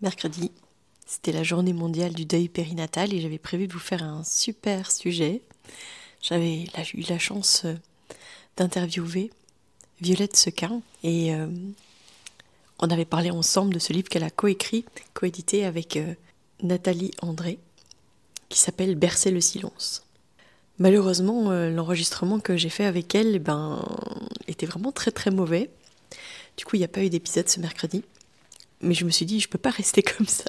mercredi. C'était la journée mondiale du deuil périnatal et j'avais prévu de vous faire un super sujet. J'avais eu la chance d'interviewer Violette Sequin et on avait parlé ensemble de ce livre qu'elle a coédité avec Nathalie André, qui s'appelle Bercer le silence. Malheureusement, l'enregistrement que j'ai fait avec elle était vraiment très très mauvais. Du coup, il n'y a pas eu d'épisode ce mercredi. Mais je me suis dit, je peux pas rester comme ça.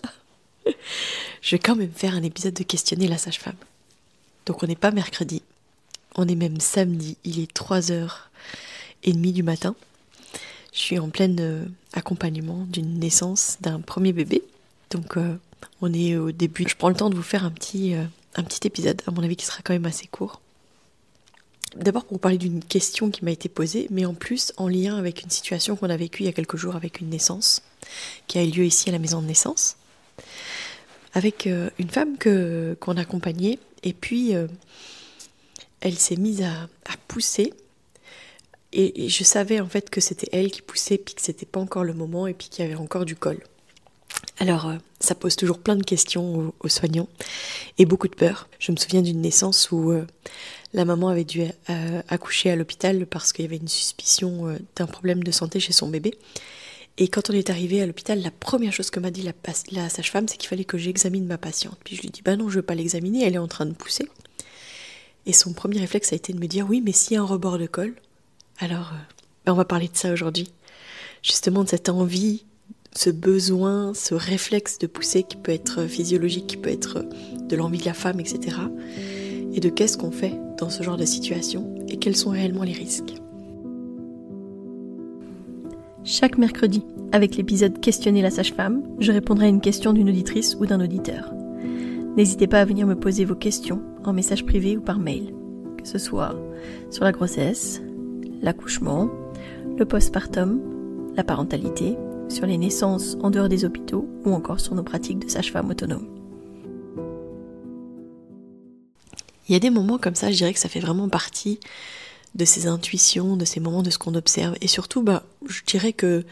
Je vais quand même faire un épisode de questionner la sage-femme. Donc on n'est pas mercredi, on est même samedi, il est 3h30 du matin. Je suis en plein accompagnement d'une naissance d'un premier bébé. Donc on est au début. Je prends le temps de vous faire un petit épisode, à mon avis qui sera quand même assez court. D'abord pour vous parler d'une question qui m'a été posée, mais en plus en lien avec une situation qu'on a vécue il y a quelques jours avec une naissance, qui a eu lieu ici à la maison de naissance, avec une femme qu'on accompagnait, et puis elle s'est mise à pousser, et je savais en fait que c'était elle qui poussait, puis que c'était pas encore le moment, et puis qu'il y avait encore du col. Alors ça pose toujours plein de questions aux soignants, et beaucoup de peur. Je me souviens d'une naissance où la maman avait dû accoucher à l'hôpital parce qu'il y avait une suspicion d'un problème de santé chez son bébé. Et quand on est arrivé à l'hôpital, la première chose que m'a dit la sage-femme, c'est qu'il fallait que j'examine ma patiente. Puis je lui dis, non, je veux pas l'examiner, elle est en train de pousser. Et son premier réflexe a été de me dire, oui, mais s'il y a un rebord de col, alors on va parler de ça aujourd'hui. Justement de cette envie, ce besoin, ce réflexe de pousser qui peut être physiologique, qui peut être de l'envie de la femme, etc. Et de qu'est-ce qu'on fait dans ce genre de situation et quels sont réellement les risques. Chaque mercredi, avec l'épisode Questionner la sage-femme, je répondrai à une question d'une auditrice ou d'un auditeur. N'hésitez pas à venir me poser vos questions en message privé ou par mail, que ce soit sur la grossesse, l'accouchement, le postpartum, la parentalité, sur les naissances en dehors des hôpitaux ou encore sur nos pratiques de sage-femme autonome. Il y a des moments comme ça, je dirais que ça fait vraiment partie de ces intuitions, de ces moments de ce qu'on observe. Et surtout, je dirais que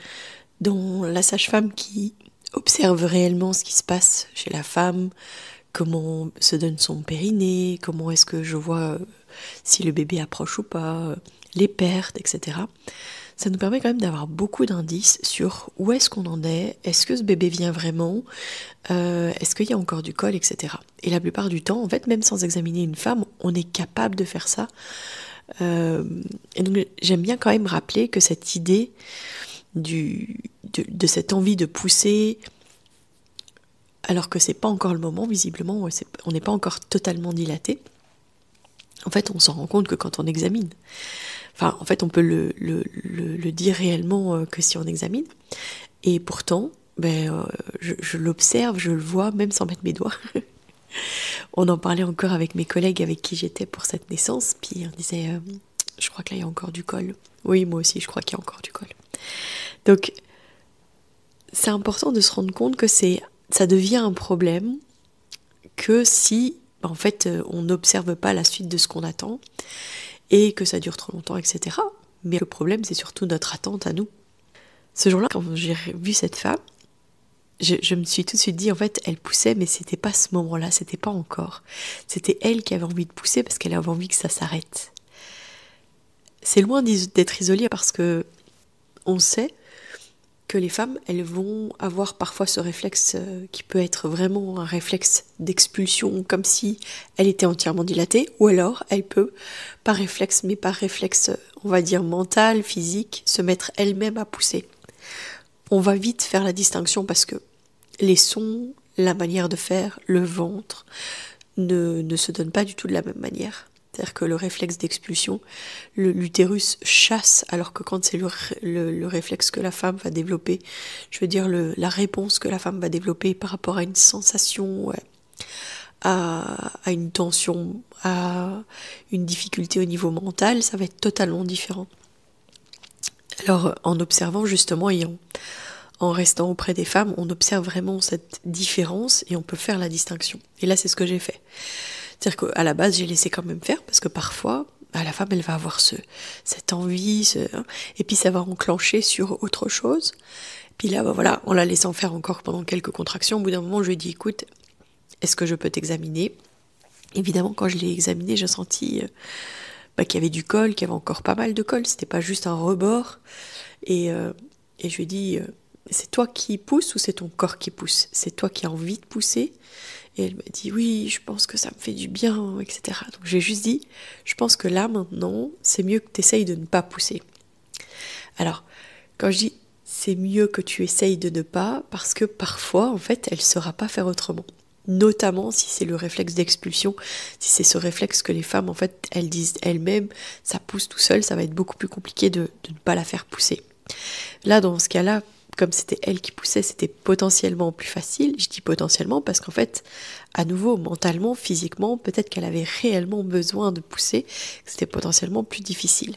dans la sage-femme qui observe réellement ce qui se passe chez la femme, comment se donne son périnée, comment est-ce que je vois si le bébé approche ou pas, les pertes, etc. Ça nous permet quand même d'avoir beaucoup d'indices sur où est-ce qu'on en est ce donc vient vraiment, est-ce qu'il y a encore du col, etc. Et la plupart du temps, en fait, même sans examiner une femme, on est capable de faire ça. Et donc j'aime bien quand même rappeler que cette idée de cette envie de pousser, alors que c'est pas encore le moment, visiblement, on n'est pas encore totalement dilaté. En fait, on s'en rend compte que quand on examine. Enfin, en fait, on peut le dire réellement que si on examine. Et pourtant, je l'observe, je le vois, même sans mettre mes doigts. On en parlait encore avec mes collègues avec qui j'étais pour cette naissance, puis on disait, je crois que là, il y a encore du col. Oui, moi aussi, je crois qu'il y a encore du col. Donc, c'est important de se rendre compte que ça devient un problème que si, en fait, on n'observe pas la suite de ce qu'on attend, et que ça dure trop longtemps, etc. Mais le problème, c'est surtout notre attente à nous. Ce jour-là, quand j'ai vu cette femme, je me suis tout de suite dit, en fait, elle poussait, mais c'était pas ce moment-là, c'était pas encore. C'était elle qui avait envie de pousser parce qu'elle avait envie que ça s'arrête. C'est loin d'être isolé parce que on sait que les femmes, elles vont avoir parfois ce réflexe qui peut être vraiment un réflexe d'expulsion, comme si elle était entièrement dilatée, ou alors elle peut, par réflexe, mais par réflexe, on va dire mental, physique, se mettre elle-même à pousser. On va vite faire la distinction parce que les sons, la manière de faire, le ventre, ne se donnent pas du tout de la même manière. C'est-à-dire que le réflexe d'expulsion, l'utérus chasse, alors que quand c'est le réflexe que la femme va développer, je veux dire la réponse que la femme va développer par rapport à une sensation, à une tension, à une difficulté au niveau mental, ça va être totalement différent. Alors en observant justement et en restant auprès des femmes, on observe vraiment cette différence et on peut faire la distinction. Et là c'est ce que j'ai fait. C'est-à-dire qu'à la base, j'ai laissé quand même faire, parce que parfois, la femme, elle va avoir cette envie, et puis ça va enclencher sur autre chose. Puis là, voilà, en la laissant faire encore pendant quelques contractions, au bout d'un moment, je lui ai dit, écoute, est-ce que je peux t'examiner? Évidemment, quand je l'ai examiné, j'ai senti qu'il y avait du col, qu'il y avait encore pas mal de col, c'était pas juste un rebord. Et je lui ai dit, c'est toi qui pousse ou c'est ton corps qui pousse? C'est toi qui as envie de pousser? Et elle m'a dit, oui, je pense que ça me fait du bien, etc. Donc j'ai juste dit, je pense que là, maintenant, c'est mieux que tu essayes de ne pas pousser. Alors, quand je dis, c'est mieux que tu essayes de ne pas, parce que parfois, en fait, elle ne saura pas faire autrement. Notamment si c'est le réflexe d'expulsion, si c'est ce réflexe que les femmes, en fait, elles disent elles-mêmes, ça pousse tout seul, ça va être beaucoup plus compliqué de ne pas la faire pousser. Là, dans ce cas-là, comme c'était elle qui poussait, c'était potentiellement plus facile. Je dis potentiellement parce qu'en fait, à nouveau, mentalement, physiquement, peut-être qu'elle avait réellement besoin de pousser, que c'était potentiellement plus difficile.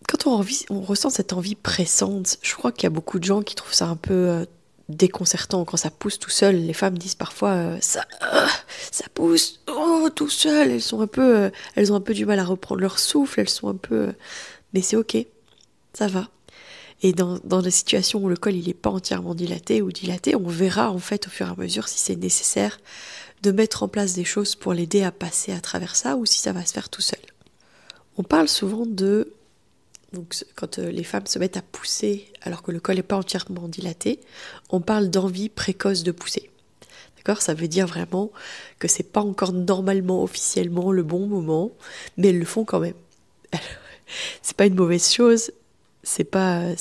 Quand on ressent cette envie pressante, je crois qu'il y a beaucoup de gens qui trouvent ça un peu déconcertant quand ça pousse tout seul. Les femmes disent parfois ça pousse tout seul. Elles ont un peu du mal à reprendre leur souffle. Elles sont un peu, mais c'est ok, ça va. Et dans des situations où le col il est pas entièrement dilaté ou dilaté, on verra en fait au fur et à mesure si c'est nécessaire de mettre en place des choses pour l'aider à passer à travers ça ou si ça va se faire tout seul. On parle souvent donc quand les femmes se mettent à pousser alors que le col n'est pas entièrement dilaté, on parle d'envie précoce de pousser. D'accord ? Ça veut dire vraiment que c'est pas encore normalement, officiellement le bon moment, mais elles le font quand même. C'est pas une mauvaise chose, c'est pas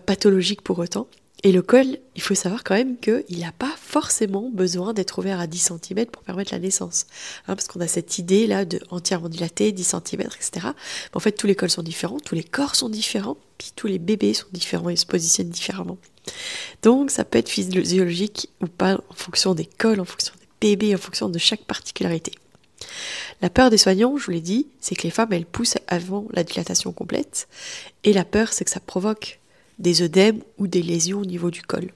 pathologique pour autant. Et le col, il faut savoir quand même qu'il n'a pas forcément besoin d'être ouvert à 10 cm pour permettre la naissance. Parce qu'on a cette idée-là de entièrement dilaté, 10 cm, etc. Mais en fait, tous les cols sont différents, tous les corps sont différents, puis tous les bébés sont différents et se positionnent différemment. Donc, ça peut être physiologique ou pas en fonction des cols, en fonction des bébés, en fonction de chaque particularité. La peur des soignants, je vous l'ai dit, c'est que les femmes, elles poussent avant la dilatation complète. Et la peur, c'est que ça provoque des œdèmes ou des lésions au niveau du col.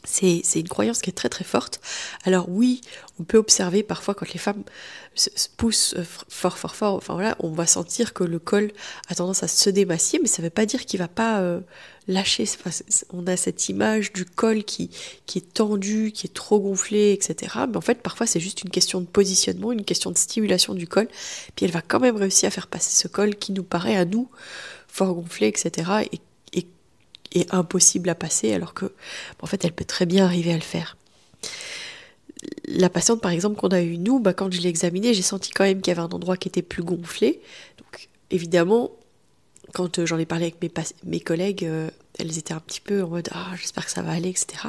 C'est une croyance qui est très très forte. Alors oui, on peut observer parfois quand les femmes se poussent fort, enfin voilà, on va sentir que le col a tendance à se démacier, mais ça ne veut pas dire qu'il ne va pas lâcher. Enfin, on a cette image du col qui est tendu, qui est trop gonflé, etc. Mais en fait, parfois, c'est juste une question de positionnement, une question de stimulation du col. Puis elle va quand même réussir à faire passer ce col qui nous paraît à nous fort gonflé, etc. Et impossible à passer, alors que, en fait, elle peut très bien arriver à le faire. La patiente, par exemple, qu'on a eue nous, quand je l'ai examinée, j'ai senti quand même qu'il y avait un endroit qui était plus gonflé. Donc, évidemment, quand j'en ai parlé avec mes collègues, elles étaient un petit peu en mode « Ah, j'espère que ça va aller, etc. »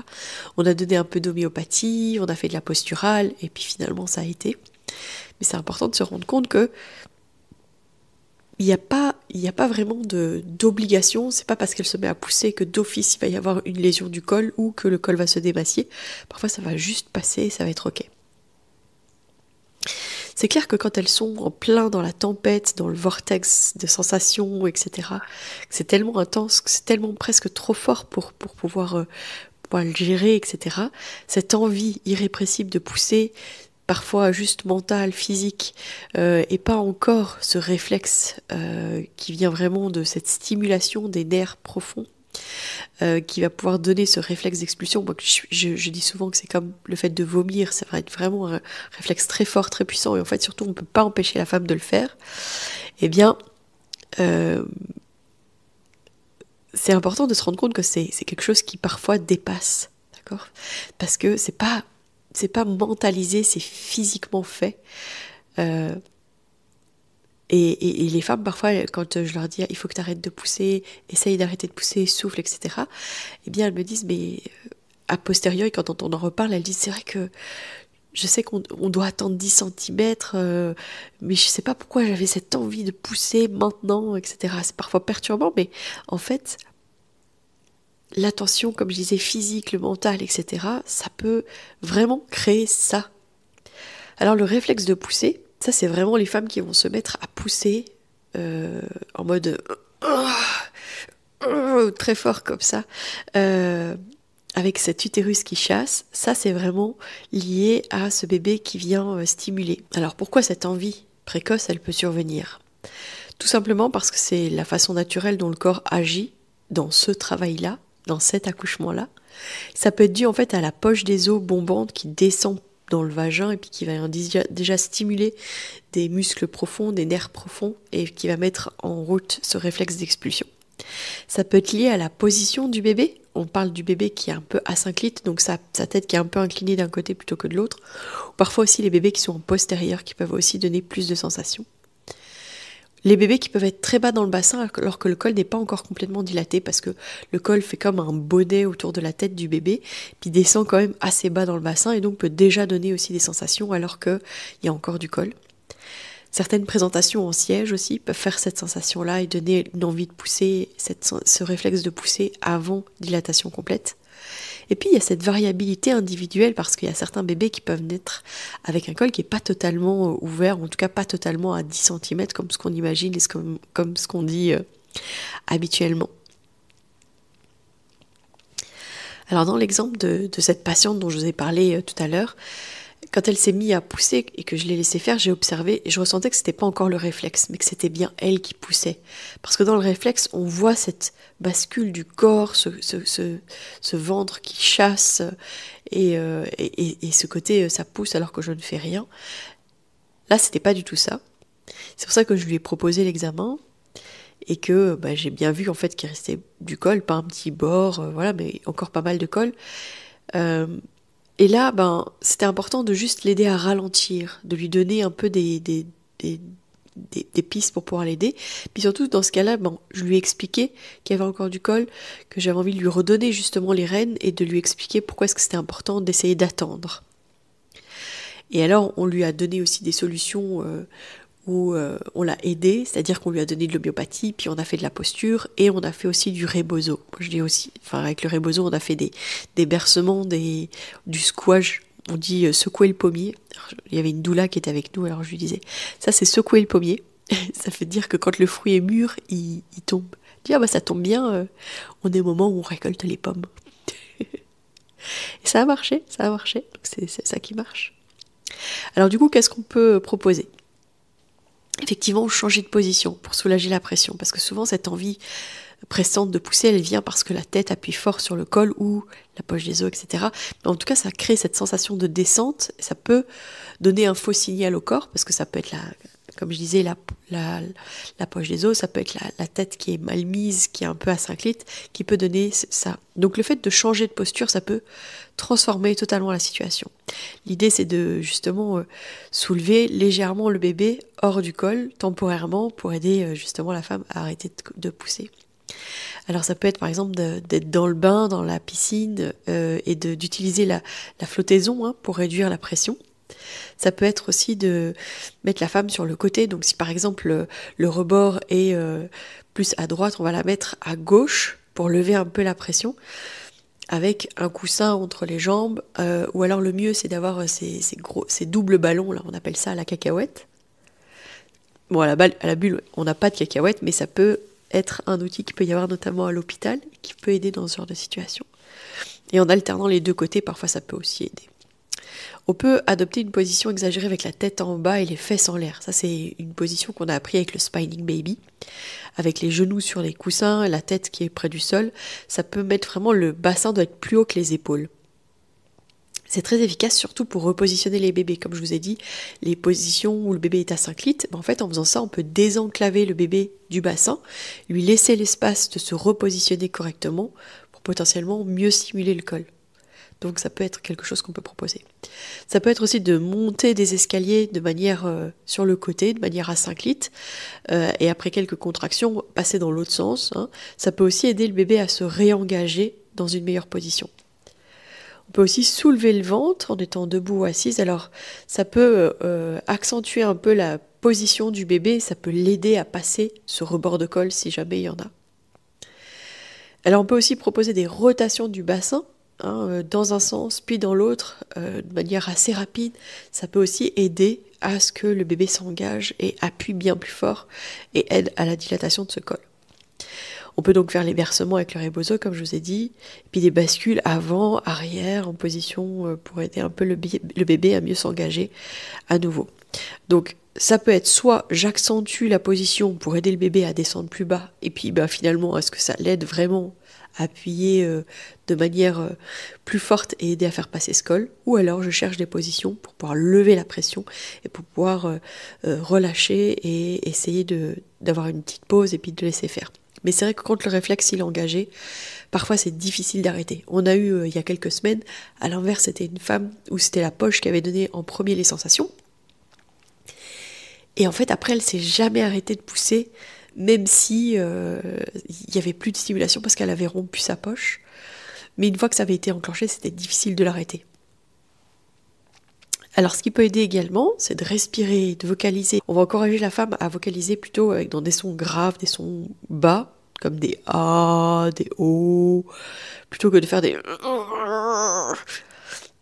On a donné un peu d'homéopathie, on a fait de la posturale, et puis finalement, ça a été. Mais c'est important de se rendre compte que il n'y a pas vraiment d'obligation, c'est pas parce qu'elle se met à pousser que d'office il va y avoir une lésion du col ou que le col va se démacier. Parfois ça va juste passer et ça va être ok. C'est clair que quand elles sont en plein dans la tempête, dans le vortex de sensations, etc., que c'est tellement intense, que c'est tellement presque trop fort pour pouvoir le gérer, etc., cette envie irrépressible de pousser, parfois juste mental, physique, et pas encore ce réflexe qui vient vraiment de cette stimulation des nerfs profonds, qui va pouvoir donner ce réflexe d'expulsion. Moi, je dis souvent que c'est comme le fait de vomir, ça va être vraiment un réflexe très fort, très puissant, et en fait surtout on ne peut pas empêcher la femme de le faire. Eh bien, c'est important de se rendre compte que c'est quelque chose qui parfois dépasse, d'accord ? Parce que c'est pas mentalisé, c'est physiquement fait. Et les femmes, parfois, quand je leur dis « il faut que tu arrêtes de pousser, essaye d'arrêter de pousser, souffle, etc. » Eh bien, elles me disent « mais a posteriori, quand on en reparle, elles disent « c'est vrai que je sais qu'on doit attendre 10 cm, mais je sais pas pourquoi j'avais cette envie de pousser maintenant, etc. » C'est parfois perturbant, mais en fait, l'attention, comme je disais, physique, le mental, etc., ça peut vraiment créer ça. Alors le réflexe de pousser, ça c'est vraiment les femmes qui vont se mettre à pousser en mode très fort comme ça, avec cet utérus qui chasse. Ça c'est vraiment lié à ce bébé qui vient stimuler. Alors pourquoi cette envie précoce elle peut survenir ? Tout simplement parce que c'est la façon naturelle dont le corps agit dans ce travail-là, dans cet accouchement-là. Ça peut être dû en fait à la poche des os bombante qui descend dans le vagin et puis qui va déjà stimuler des muscles profonds, des nerfs profonds et qui va mettre en route ce réflexe d'expulsion. Ça peut être lié à la position du bébé. On parle du bébé qui est un peu asynchlyte, donc sa tête qui est un peu inclinée d'un côté plutôt que de l'autre. Ou parfois aussi les bébés qui sont en postérieur qui peuvent aussi donner plus de sensations. Les bébés qui peuvent être très bas dans le bassin alors que le col n'est pas encore complètement dilaté parce que le col fait comme un bonnet autour de la tête du bébé, puis descend quand même assez bas dans le bassin et donc peut déjà donner aussi des sensations alors qu'il y a encore du col. Certaines présentations en siège aussi peuvent faire cette sensation-là et donner une envie de pousser, ce réflexe de pousser avant dilatation complète. Et puis il y a cette variabilité individuelle parce qu'il y a certains bébés qui peuvent naître avec un col qui n'est pas totalement ouvert, en tout cas pas totalement à 10 cm comme ce qu'on imagine et comme ce qu'on dit habituellement. Alors dans l'exemple de cette patiente dont je vous ai parlé tout à l'heure, quand elle s'est mise à pousser et que je l'ai laissé faire, j'ai observé et je ressentais que c'était pas encore le réflexe, mais que c'était bien elle qui poussait. Parce que dans le réflexe, on voit cette bascule du corps, ce ventre qui chasse et ce côté ça pousse alors que je ne fais rien. Là, c'était pas du tout ça. C'est pour ça que je lui ai proposé l'examen et que j'ai bien vu en fait qu'il restait du col, pas un petit bord, voilà, mais encore pas mal de col. Et là, c'était important de juste l'aider à ralentir, de lui donner un peu des pistes pour pouvoir l'aider. Puis surtout, dans ce cas-là, je lui ai expliqué qu'il y avait encore du col, que j'avais envie de lui redonner justement les rênes et de lui expliquer pourquoi est-ce que c'était important d'essayer d'attendre. Et alors, on lui a donné aussi des solutions où on l'a aidé, c'est-à-dire qu'on lui a donné de l'homéopathie, puis on a fait de la posture, et on a fait aussi du rebozo. Je dis aussi, avec le rebozo, on a fait des bercements, du squash, on dit secouer le pommier. Alors, il y avait une doula qui était avec nous, alors je lui disais, ça c'est secouer le pommier, ça fait dire que quand le fruit est mûr, il tombe. Je dis, ça tombe bien, on est au moment où on récolte les pommes. Et ça a marché, donc c'est ça qui marche. Alors du coup, qu'est-ce qu'on peut proposer ? Effectivement, changer de position pour soulager la pression, parce que souvent cette envie pressante de pousser, elle vient parce que la tête appuie fort sur le col ou la poche des os, etc. Mais en tout cas, ça crée cette sensation de descente, ça peut donner un faux signal au corps, parce que ça peut être, comme je disais, la poche des os, ça peut être la tête qui est mal mise, qui est un peu asynchlyte, qui peut donner ça. Donc le fait de changer de posture, ça peut transformer totalement la situation. L'idée, c'est de justement soulever légèrement le bébé hors du col, temporairement, pour aider justement la femme à arrêter de pousser. Alors ça peut être par exemple d'être dans le bain, dans la piscine, et d'utiliser la flottaison pour réduire la pression. Ça peut être aussi de mettre la femme sur le côté, donc si par exemple le rebord est plus à droite, on va la mettre à gauche pour lever un peu la pression, avec un coussin entre les jambes, ou alors le mieux c'est d'avoir ces doubles ballons, là on appelle ça la cacahuète. Bon, à la bulle, on n'a pas de cacahuète, mais ça peut être un outil qui peut y avoir notamment à l'hôpital, qui peut aider dans ce genre de situation. Et en alternant les deux côtés, parfois ça peut aussi aider. On peut adopter une position exagérée avec la tête en bas et les fesses en l'air. Ça, c'est une position qu'on a appris avec le Spinning Baby, avec les genoux sur les coussins, la tête qui est près du sol. Ça peut mettre vraiment, le bassin doit être plus haut que les épaules. C'est très efficace, surtout pour repositionner les bébés. Comme je vous ai dit, les positions où le bébé est asynchlyte, en fait, en faisant ça, on peut désenclaver le bébé du bassin, lui laisser l'espace de se repositionner correctement pour potentiellement mieux stimuler le col. Donc ça peut être quelque chose qu'on peut proposer. Ça peut être aussi de monter des escaliers de manière sur le côté, de manière asynchlyte, et après quelques contractions, passer dans l'autre sens. Ça peut aussi aider le bébé à se réengager dans une meilleure position. On peut aussi soulever le ventre en étant debout ou assise. Alors ça peut accentuer un peu la position du bébé, ça peut l'aider à passer ce rebord de col si jamais il y en a. Alors on peut aussi proposer des rotations du bassin, dans un sens puis dans l'autre, de manière assez rapide. Ça peut aussi aider à ce que le bébé s'engage et appuie bien plus fort et aide à la dilatation de ce col. On peut donc faire les bercements avec le rebozo, comme je vous ai dit, et puis des bascules avant, arrière, en position pour aider un peu le bébé à mieux s'engager à nouveau. Donc ça peut être soit j'accentue la position pour aider le bébé à descendre plus bas, et puis finalement, est-ce que ça l'aide vraiment à appuyer de manière plus forte et aider à faire passer ce col, ou alors je cherche des positions pour pouvoir lever la pression et pour pouvoir relâcher et essayer d'avoir une petite pause et puis de laisser faire. Mais c'est vrai que quand le réflexe il est engagé, parfois c'est difficile d'arrêter. On a eu il y a quelques semaines, à l'inverse, c'était une femme où c'était la poche qui avait donné en premier les sensations. Et en fait, après, elle s'est jamais arrêtée de pousser, même si il y avait plus de stimulation parce qu'elle avait rompu sa poche. Mais une fois que ça avait été enclenché, c'était difficile de l'arrêter. Alors, ce qui peut aider également, c'est de respirer, de vocaliser. On va encourager la femme à vocaliser plutôt dans des sons graves, des sons bas, comme des A, des O, plutôt que de faire des...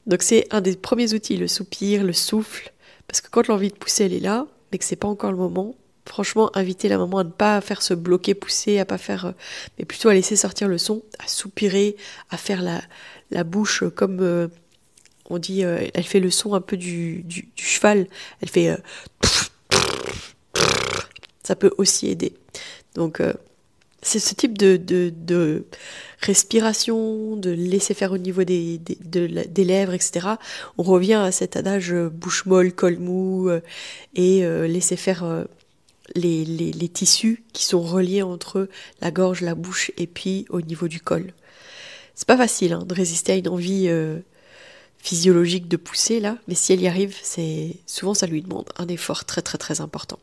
Donc c'est un des premiers outils, le soupir, le souffle, parce que quand l'envie de pousser, elle est là, mais que c'est pas encore le moment, franchement, inviter la maman à ne pas faire se bloquer, pousser, à pas faire... mais plutôt à laisser sortir le son, à soupirer, à faire la bouche comme... on dit, elle fait le son un peu du cheval. Elle fait... ça peut aussi aider. Donc, c'est ce type de respiration, de laisser faire au niveau des lèvres, etc. On revient à cet adage bouche molle, col mou, et laisser faire les tissus qui sont reliés entre la gorge, la bouche, et puis au niveau du col. C'est pas facile de résister à une envie... physiologique de pousser là, mais si elle y arrive, souvent ça lui demande un effort très très très important.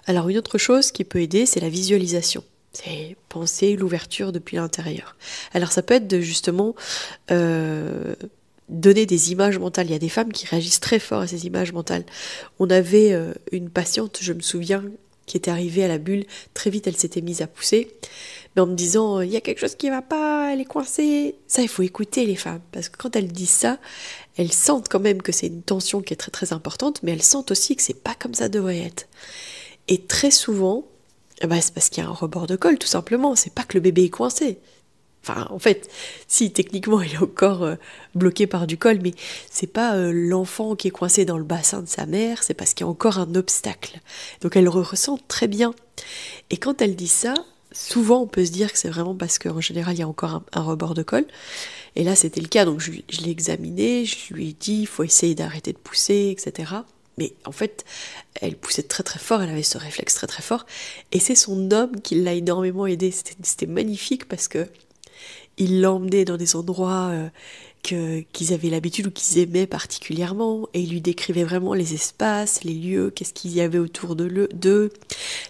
Alors une autre chose qui peut aider, c'est la visualisation. C'est penser l'ouverture depuis l'intérieur. Alors ça peut être de justement donner des images mentales. Il y a des femmes qui réagissent très fort à ces images mentales. On avait une patiente, je me souviens, qui était arrivée à la bulle, très vite elle s'était mise à pousser, mais en me disant il y a quelque chose qui va pas, elle est coincée. Ça, il faut écouter les femmes, parce que quand elles disent ça, elles sentent quand même que c'est une tension qui est très très importante, mais elles sentent aussi que c'est pas comme ça devrait être. Et très souvent, c'est parce qu'il y a un rebord de col, tout simplement. C'est pas que le bébé est coincé. Enfin, en fait, si techniquement il est encore bloqué par du col, mais c'est pas l'enfant qui est coincé dans le bassin de sa mère, c'est parce qu'il y a encore un obstacle. Donc elle le ressent très bien. Et quand elle dit ça, souvent on peut se dire que c'est vraiment parce qu'en général il y a encore un rebord de col. Et là c'était le cas, donc je l'ai examiné, je lui ai dit il faut essayer d'arrêter de pousser, etc. Mais en fait, elle poussait très très fort, elle avait ce réflexe très très fort. Et c'est son homme qui l'a énormément aidé. C'était magnifique parce que il l'emmenait dans des endroits qu'ils avaient l'habitude ou qu'ils aimaient particulièrement, et il lui décrivait vraiment les espaces, les lieux, qu'est-ce qu'il y avait autour d'eux,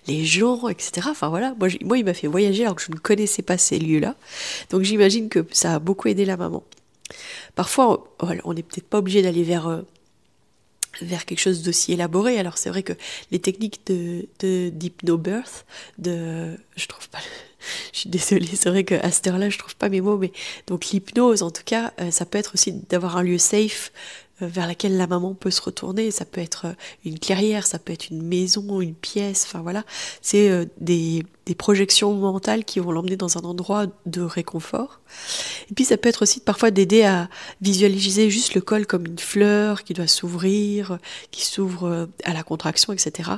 les gens, etc. Enfin voilà, moi il m'a fait voyager alors que je ne connaissais pas ces lieux-là. Donc j'imagine que ça a beaucoup aidé la maman. Parfois, on n'est peut-être pas obligé d'aller vers quelque chose d'aussi élaboré. Alors c'est vrai que les techniques d'hypnobirth, je trouve pas, je suis désolée, c'est vrai qu'à cette heure-là je trouve pas mes mots, mais donc l'hypnose en tout cas, ça peut être aussi d'avoir un lieu safe vers laquelle la maman peut se retourner. Ça peut être une clairière, ça peut être une maison, une pièce, enfin voilà, c'est des projections mentales qui vont l'emmener dans un endroit de réconfort. Et puis ça peut être aussi parfois d'aider à visualiser juste le col comme une fleur qui doit s'ouvrir, qui s'ouvre à la contraction, etc.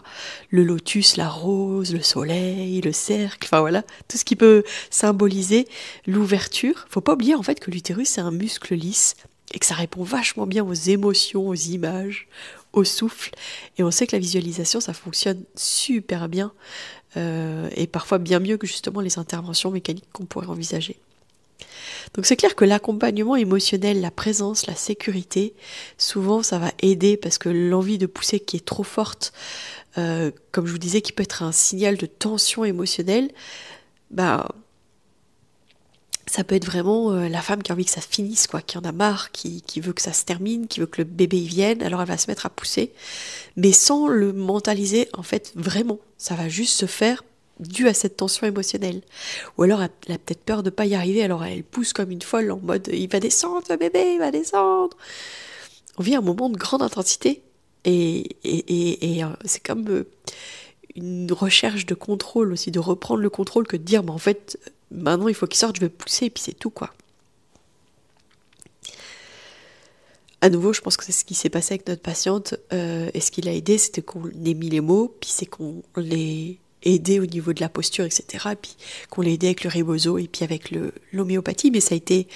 Le lotus, la rose, le soleil, le cercle, enfin voilà, tout ce qui peut symboliser l'ouverture. Faut pas oublier en fait que l'utérus c'est un muscle lisse et que ça répond vachement bien aux émotions, aux images, au souffle. Et on sait que la visualisation ça fonctionne super bien et parfois bien mieux que justement les interventions mécaniques qu'on pourrait envisager. Donc c'est clair que l'accompagnement émotionnel, la présence, la sécurité, souvent ça va aider parce que l'envie de pousser qui est trop forte, comme je vous disais, qui peut être un signal de tension émotionnelle, ça peut être vraiment la femme qui a envie que ça finisse, qui en a marre, qui veut que ça se termine, qui veut que le bébé y vienne, alors elle va se mettre à pousser, mais sans le mentaliser en fait vraiment. Ça va juste se faire dû à cette tension émotionnelle. Ou alors elle a peut-être peur de pas y arriver, alors elle pousse comme une folle en mode il va descendre le bébé, il va descendre. On vit un moment de grande intensité et c'est comme une recherche de contrôle aussi, de reprendre le contrôle que de dire en fait maintenant il faut qu'il sorte, je vais pousser et puis c'est tout à nouveau, je pense que c'est ce qui s'est passé avec notre patiente, et ce qui l'a aidé, c'était qu'on ait mis les mots, puis c'est qu'on l'ait aidé au niveau de la posture, etc., puis qu'on l'ait aidé avec le rebozo et puis avec l'homéopathie, mais ça a été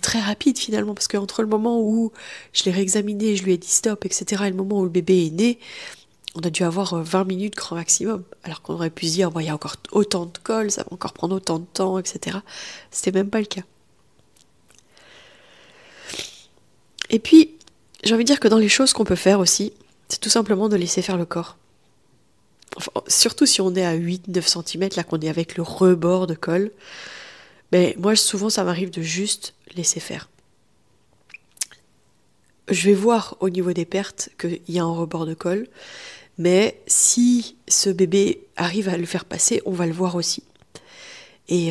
très rapide finalement, parce qu'entre le moment où je l'ai réexaminé, je lui ai dit stop, etc., et le moment où le bébé est né, on a dû avoir 20 minutes grand maximum, alors qu'on aurait pu se dire, bon, il y a encore autant de colle, ça va encore prendre autant de temps, etc. C'était même pas le cas. Et puis, j'ai envie de dire que dans les choses qu'on peut faire aussi, c'est tout simplement de laisser faire le corps. Enfin, surtout si on est à 8-9 cm, là qu'on est avec le rebord de colle, mais moi souvent ça m'arrive de juste laisser faire. Je vais voir au niveau des pertes qu'il y a un rebord de colle, mais si ce bébé arrive à le faire passer, on va le voir aussi. Et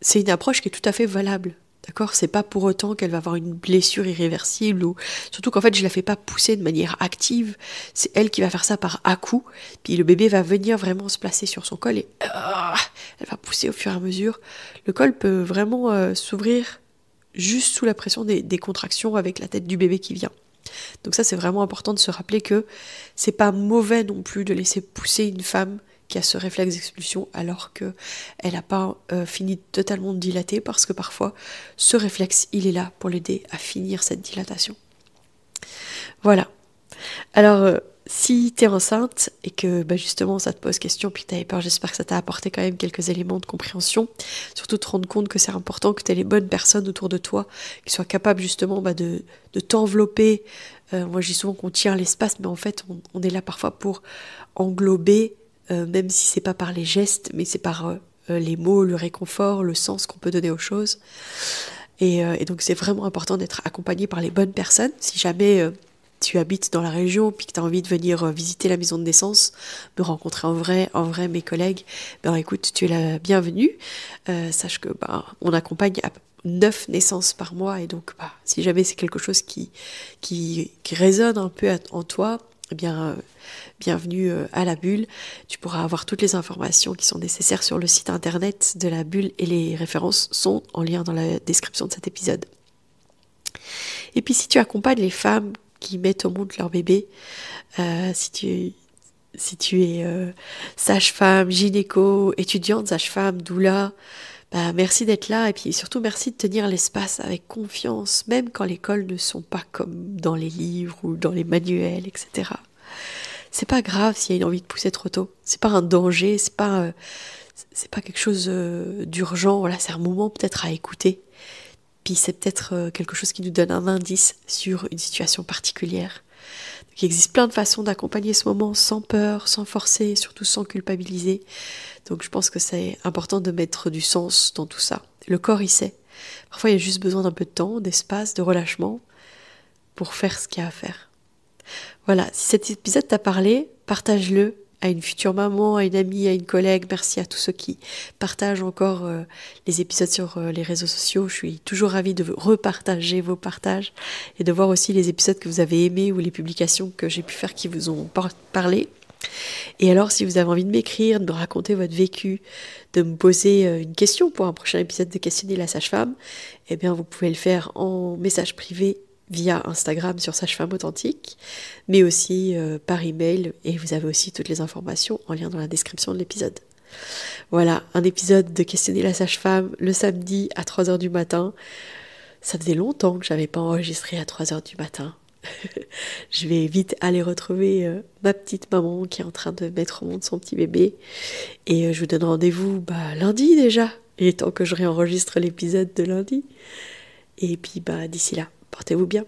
c'est une approche qui est tout à fait valable. D'accord, c'est pas pour autant qu'elle va avoir une blessure irréversible, ou surtout qu'en fait je la fais pas pousser de manière active, c'est elle qui va faire ça par à-coup, puis le bébé va venir vraiment se placer sur son col et elle va pousser au fur et à mesure. Le col peut vraiment s'ouvrir juste sous la pression des contractions avec la tête du bébé qui vient. Donc ça c'est vraiment important de se rappeler que c'est pas mauvais non plus de laisser pousser une femme qui a ce réflexe d'expulsion alors qu'elle n'a pas fini totalement de dilater, parce que parfois ce réflexe il est là pour l'aider à finir cette dilatation. Voilà. Alors si tu es enceinte et que justement ça te pose question puis que tu avais peur, j'espère que ça t'a apporté quand même quelques éléments de compréhension, surtout te rendre compte que c'est important que tu aies les bonnes personnes autour de toi qui soient capables justement de t'envelopper. Moi je dis souvent qu'on tire l'espace, mais en fait on est là parfois pour englober, même si c'est pas par les gestes, mais c'est par les mots, le réconfort, le sens qu'on peut donner aux choses. Et donc c'est vraiment important d'être accompagné par les bonnes personnes. Si jamais tu habites dans la région puis que tu as envie de venir visiter la maison de naissance, me rencontrer en vrai mes collègues, écoute, tu es la bienvenue. Sache que on accompagne à 9 naissances par mois, et donc si jamais c'est quelque chose qui résonne un peu en toi, eh bien bienvenue à la bulle. Tu pourras avoir toutes les informations qui sont nécessaires sur le site internet de la bulle, et les références sont en lien dans la description de cet épisode. Et puis si tu accompagnes les femmes qui mettent au monde leur bébé, si tu es sage-femme, gynéco, étudiante sage-femme, doula, merci d'être là, et puis surtout merci de tenir l'espace avec confiance, même quand les cols ne sont pas comme dans les livres ou dans les manuels, etc. C'est pas grave s'il y a une envie de pousser trop tôt, c'est pas un danger, c'est pas quelque chose d'urgent, voilà, c'est un moment peut-être à écouter. Puis c'est peut-être quelque chose qui nous donne un indice sur une situation particulière. Donc, il existe plein de façons d'accompagner ce moment sans peur, sans forcer, surtout sans culpabiliser. Donc je pense que c'est important de mettre du sens dans tout ça. Le corps, il sait. Parfois, il y a juste besoin d'un peu de temps, d'espace, de relâchement pour faire ce qu'il y a à faire. Voilà, si cet épisode t'a parlé, partage-le à une future maman, à une amie, à une collègue. Merci à tous ceux qui partagent encore les épisodes sur les réseaux sociaux. Je suis toujours ravie de repartager vos partages et de voir aussi les épisodes que vous avez aimés ou les publications que j'ai pu faire qui vous ont parlé. Et alors, si vous avez envie de m'écrire, de me raconter votre vécu, de me poser une question pour un prochain épisode de Questionner la sage-femme, eh bien, vous pouvez le faire en message privé via Instagram sur Sage-Femme Authentique, mais aussi par email, et vous avez aussi toutes les informations en lien dans la description de l'épisode. Voilà, un épisode de Questionner la sage-femme le samedi à 3h du matin. Ça faisait longtemps que j'avais pas enregistré à 3h du matin. Je vais vite aller retrouver ma petite maman qui est en train de mettre au monde son petit bébé, et je vous donne rendez-vous lundi déjà, il est temps que je réenregistre l'épisode de lundi. Et puis d'ici là, portez-vous bien.